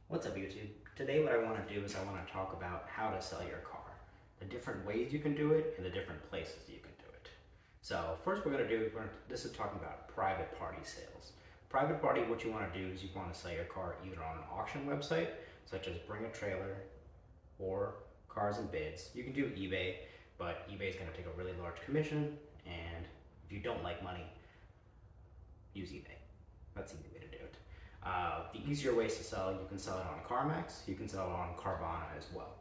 What's up, YouTube? Today what I want to do is I want to talk about how to sell your car, the different ways you can do it and the different places you can do it. So first this is talking about private party sales. Private party, what you want to do is you want to sell your car either on an auction website, such as Bring a Trailer or Cars and Bids. You can do eBay, but eBay is going to take a really large commission, and if you don't like money, use eBay. That's the easy way to do it. The easier ways to sell, you can sell it on CarMax, you can sell it on Carvana as well.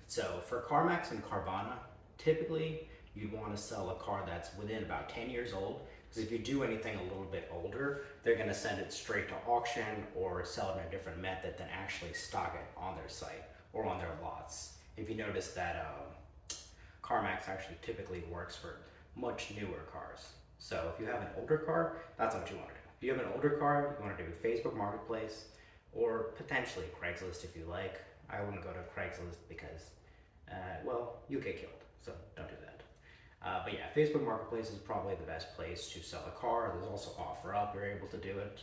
So for CarMax and Carvana, typically you'd want to sell a car that's within about 10 years old, because if you do anything a little bit older, they're going to send it straight to auction or sell it in a different method than actually stock it on their site or on their lots. If you notice that CarMax actually typically works for much newer cars. So if you have an older car, that's what you want to do. If you have an older car, you want to do Facebook Marketplace or potentially Craigslist if you like. I wouldn't go to Craigslist because, well, you'll get killed, so don't do that. But yeah, Facebook Marketplace is probably the best place to sell a car. There's also OfferUp, you're able to do it.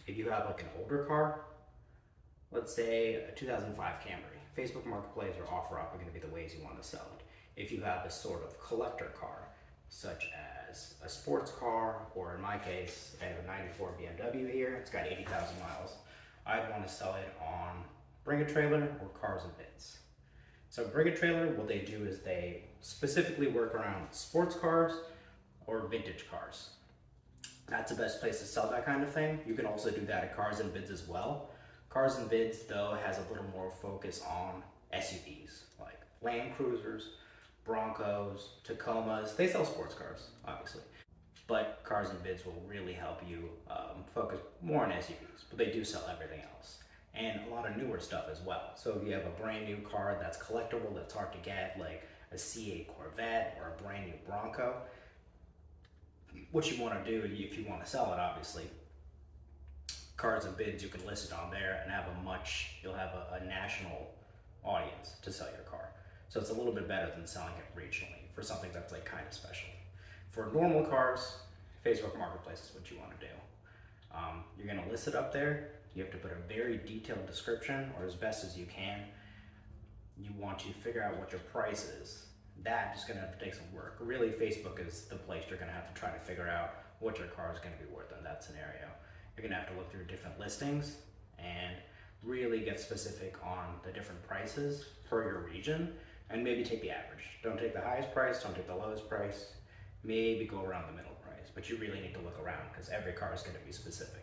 If you have like an older car, let's say a 2005 Camry, Facebook Marketplace or OfferUp are going to be the ways you want to sell it. If you have a sort of collector car, such as a sports car, or in my case, I have a 94 BMW here, it's got 80,000 miles, I'd want to sell it on Bring a Trailer or Cars and Bids. So Bring a Trailer, what they do is they specifically work around sports cars or vintage cars. That's the best place to sell that kind of thing. You can also do that at Cars and Bids as well. Cars and Bids, though, has a little more focus on SUVs, like Land Cruisers, Broncos, Tacomas. They sell sports cars, obviously. But Cars and Bids will really help you focus more on SUVs, but they do sell everything else. And a lot of newer stuff as well. So if you have a brand new car that's collectible, that's hard to get, like a C8 Corvette or a brand new Bronco, what you want to do if you want to sell it, obviously, Cars and Bids, you can list it on there and you'll have a national audience to sell your car. So it's a little bit better than selling it regionally for something that's like kind of special. For normal cars, Facebook Marketplace is what you want to do. You're going to list it up there. You have to put a very detailed description, or as best as you can. You want to figure out what your price is. That is going to have to take some work. Really, Facebook is the place you're going to have to try to figure out what your car is going to be worth in that scenario. You're going to have to look through different listings and really get specific on the different prices per your region, and maybe take the average. Don't take the highest price, don't take the lowest price, maybe go around the middle price, but you really need to look around because every car is going to be specific.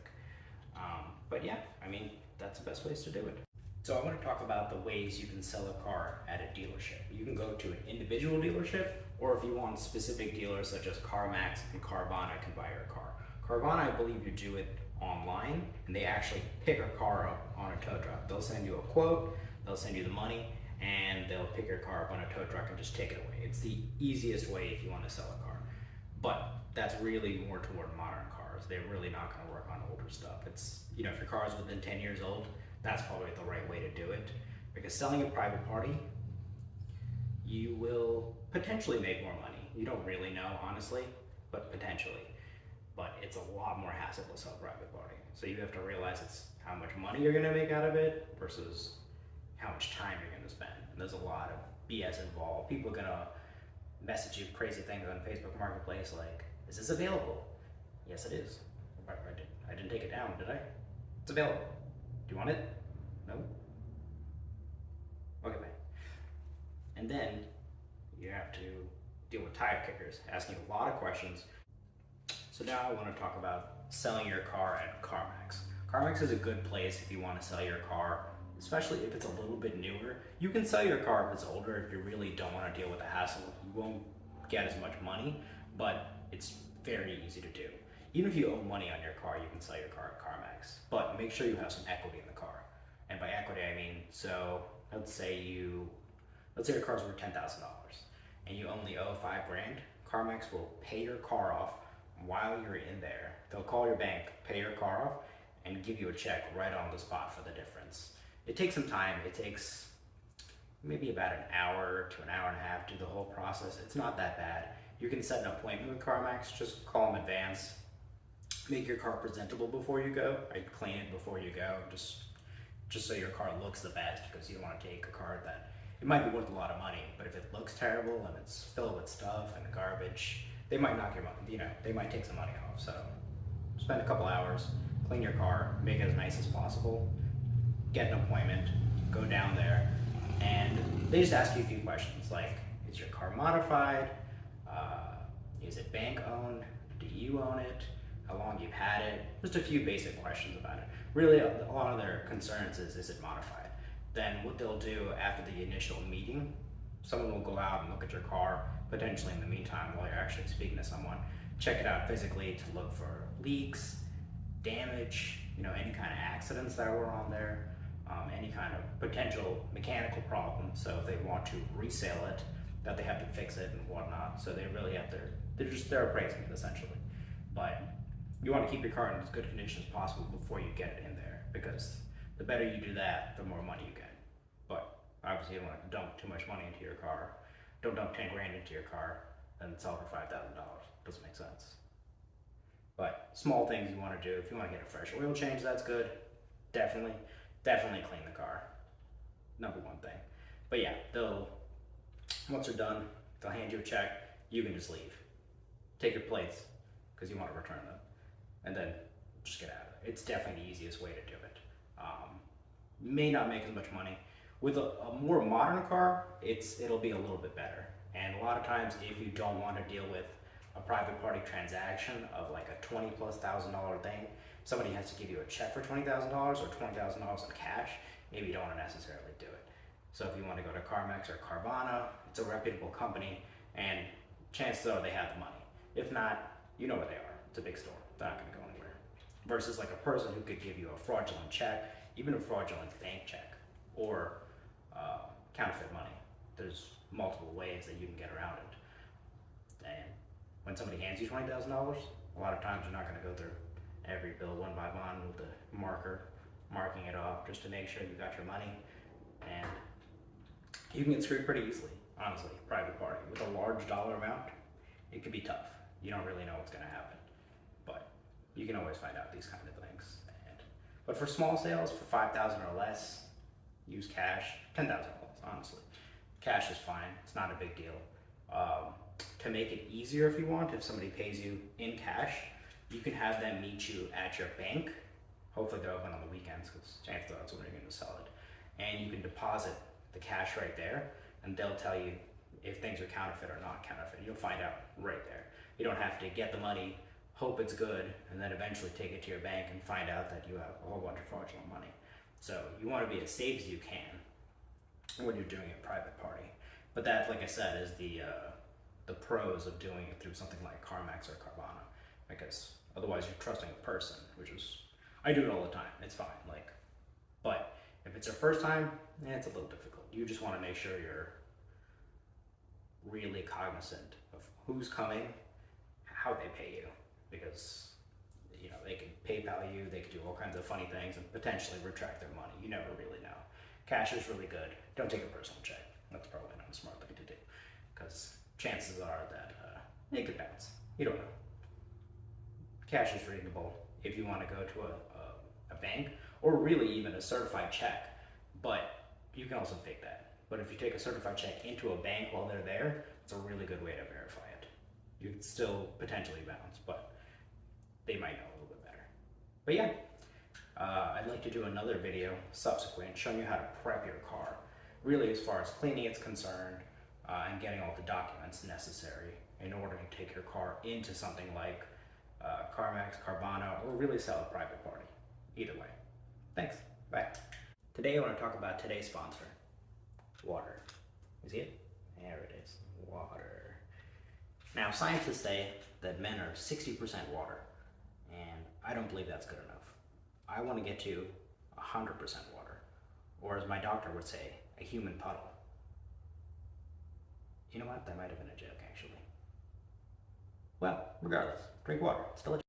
But yeah, I mean, that's the best ways to do it. So I want to talk about the ways you can sell a car at a dealership. You can go to an individual dealership, or if you want specific dealers such as CarMax and Carvana can buy your car. Carvana, I believe you do it online, and they actually pick a car up on a tow truck. They'll send you a quote, they'll send you the money, and they'll pick your car up on a tow truck and just take it away. It's the easiest way if you want to sell a car. But that's really more toward modern cars. They're really not going to work on older stuff. It's, if your car is within 10 years old, that's probably the right way to do it. Because selling a private party, you will potentially make more money. You don't really know, honestly, but potentially. But it's a lot more hassle to sell a private party. So you have to realize it's how much money you're going to make out of it versus how much time you're going to spend. And there's a lot of BS involved. People are going to message you crazy things on Facebook Marketplace like, is this available? Yes, it is. I didn't take it down, did I? It's available. Do you want it? No? Okay, bye. And then you have to deal with tire kickers, asking a lot of questions. So now I want to talk about selling your car at CarMax. CarMax is a good place if you want to sell your car, especially if it's a little bit newer. You can sell your car if it's older if you really don't want to deal with the hassle. You won't get as much money, but it's very easy to do. Even if you owe money on your car, you can sell your car at CarMax, but make sure you have some equity in the car. And by equity, I mean, so let's say your car's worth $10,000 and you only owe $5,000. CarMax will pay your car off while you're in there. They'll call your bank, pay your car off, and give you a check right on the spot for the difference. It takes some time. It takes maybe about an hour to an hour and a half to do the whole process. It's not that bad. You can set an appointment with CarMax, just call them in advance. make your car presentable before you go. I'd clean it before you go, just so your car looks the best, because you don't want to take a car that, it might be worth a lot of money, but if it looks terrible and it's filled with stuff and garbage, they might knock your money, they might take some money off. So spend a couple hours, clean your car, make it as nice as possible, get an appointment, go down there, and they just ask you a few questions like, is your car modified? Is it bank owned? Do you own it? How long you've had it? Just a few basic questions about it. Really, a lot of their concerns is it modified? Then what they'll do after the initial meeting, someone will go out and look at your car, potentially in the meantime while you're actually speaking to someone, check it out physically to look for leaks, damage, any kind of accidents that were on there, any kind of potential mechanical problems. So if they want to resell it, that they have to fix it and whatnot. So they really have they're appraising it essentially. But you want to keep your car in as good condition as possible before you get it in there, because the better you do that, the more money you get. But obviously you don't want to dump too much money into your car. Don't dump 10 grand into your car and sell for $5,000. Doesn't make sense. But small things you want to do, if you want to get a fresh oil change, that's good. Definitely clean the car. Number one thing. But yeah, once they're done, they'll hand you a check. You can just leave. Take your plates, because you want to return them, and then just get out of it. It's definitely the easiest way to do it. May not make as much money. With a more modern car, it'll be a little bit better. And a lot of times, if you don't want to deal with a private party transaction of like a $20,000+ thing, somebody has to give you a check for $20,000 or $20,000 in cash, maybe you don't want to necessarily do it. So if you want to go to CarMax or Carvana, it's a reputable company, and chances are they have the money. If not, you know where they are. It's a big store. They're not going to go anywhere. Versus like a person who could give you a fraudulent check, even a fraudulent bank check, or counterfeit money. There's multiple ways that you can get around it. And when somebody hands you $20,000, a lot of times you're not going to go through every bill one by one with a marking it off just to make sure you got your money. And you can get screwed pretty easily, honestly. Private party with a large dollar amount, it could be tough. You don't really know what's going to happen, but you can always find out these kind of things. But for small sales, for $5,000 or less, use cash. $10,000 or less, honestly. Cash is fine. It's not a big deal. To make it easier, if you want, if somebody pays you in cash, you can have them meet you at your bank. Hopefully they're open on the weekends, because chances are that's when you're going to sell it. And you can deposit the cash right there, and they'll tell you if things are counterfeit or not counterfeit. You'll find out right there. You don't have to get the money, hope it's good, and then eventually take it to your bank and find out that you have a whole bunch of fraudulent money. So you want to be as safe as you can when you're doing a private party. But that, like I said, is the pros of doing it through something like CarMax or Carvana, because otherwise you're trusting a person, which is, I do it all the time. It's fine. But if it's your first time, it's a little difficult. You just want to make sure you're really cognizant of who's coming, how they pay you, because they can PayPal you, they can do all kinds of funny things and potentially retract their money. You never really know. Cash is really good. Don't take a personal check. That's probably not a smart thing to do, because chances are that it could bounce. You don't know. Cash is reasonable if you want to go to a bank, or really even a certified check, but you can also fake that. But if you take a certified check into a bank while they're there, it's a really good way to verify it. You could still potentially bounce, but they might know a little bit better. But yeah, I'd like to do another video subsequent showing you how to prep your car, really as far as cleaning is concerned, and getting all the documents necessary in order to take your car into something like CarMax, Carvana, or really sell a private party. Either way. Thanks. Bye. Today I want to talk about today's sponsor, water. You see it? There it is. Water. Now, scientists say that men are 60% water, and I don't believe that's good enough. I want to get to 100% water, or as my doctor would say, a human puddle. You know what? That might have been a joke, actually. Well, regardless, drink water. It's delicious.